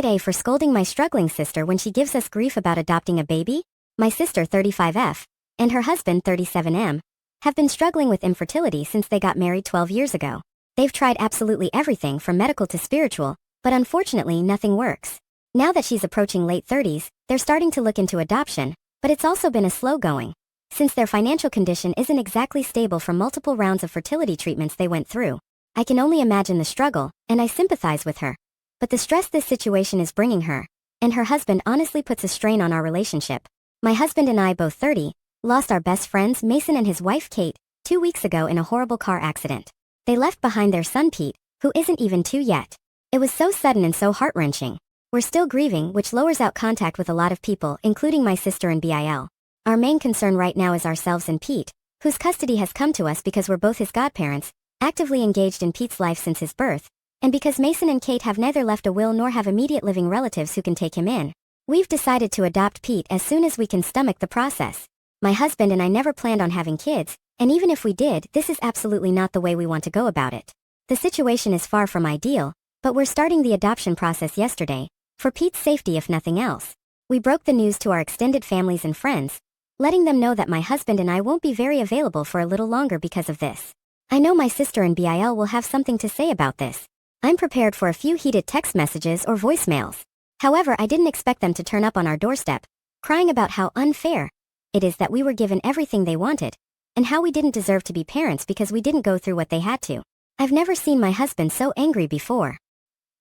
Side A for scolding my struggling sister when she gives us grief about adopting a baby. My sister 35F, and her husband 37M, have been struggling with infertility since they got married 12 years ago. They've tried absolutely everything from medical to spiritual, but unfortunately nothing works. Now that she's approaching late 30s, they're starting to look into adoption, but it's also been a slow going, since their financial condition isn't exactly stable from multiple rounds of fertility treatments they went through. I can only imagine the struggle, and I sympathize with her. But the stress this situation is bringing her, and her husband honestly puts a strain on our relationship. My husband and I, both 30, lost our best friends Mason and his wife Kate 2 weeks ago in a horrible car accident. They left behind their son Pete, who isn't even 2 yet. It was so sudden and so heart-wrenching. We're still grieving, which lowers out contact with a lot of people, including my sister and BIL. Our main concern right now is ourselves and Pete, whose custody has come to us because we're both his godparents, actively engaged in Pete's life since his birth, and because Mason and Kate have neither left a will nor have immediate living relatives who can take him in. We've decided to adopt Pete as soon as we can stomach the process. My husband and I never planned on having kids, and even if we did, this is absolutely not the way we want to go about it. The situation is far from ideal, but we're starting the adoption process yesterday, for Pete's safety if nothing else. We broke the news to our extended families and friends, letting them know that my husband and I won't be very available for a little longer because of this. I know my sister and BIL will have something to say about this. I'm prepared for a few heated text messages or voicemails. However, I didn't expect them to turn up on our doorstep, crying about how unfair it is that we were given everything they wanted, and how we didn't deserve to be parents because we didn't go through what they had to. I've never seen my husband so angry before.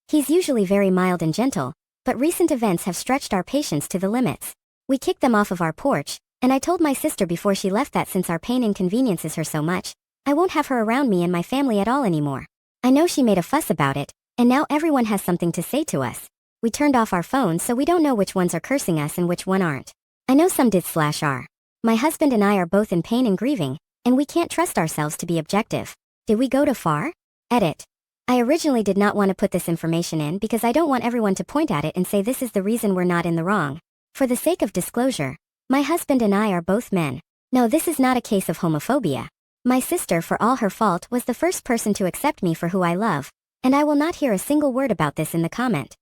He's usually very mild and gentle, but recent events have stretched our patience to the limits. We kicked them off of our porch, and I told my sister before she left that since our pain inconveniences her so much, I won't have her around me and my family at all anymore. I know she made a fuss about it, and now everyone has something to say to us. We turned off our phones so we don't know which ones are cursing us and which one aren't. I know some did/are. My husband and I are both in pain and grieving, and we can't trust ourselves to be objective. Did we go too far? Edit. I originally did not want to put this information in because I don't want everyone to point at it and say this is the reason we're not in the wrong. For the sake of disclosure, my husband and I are both men. No, this is not a case of homophobia. My sister, for all her fault, was the first person to accept me for who I love, and I will not hear a single word about this in the comment.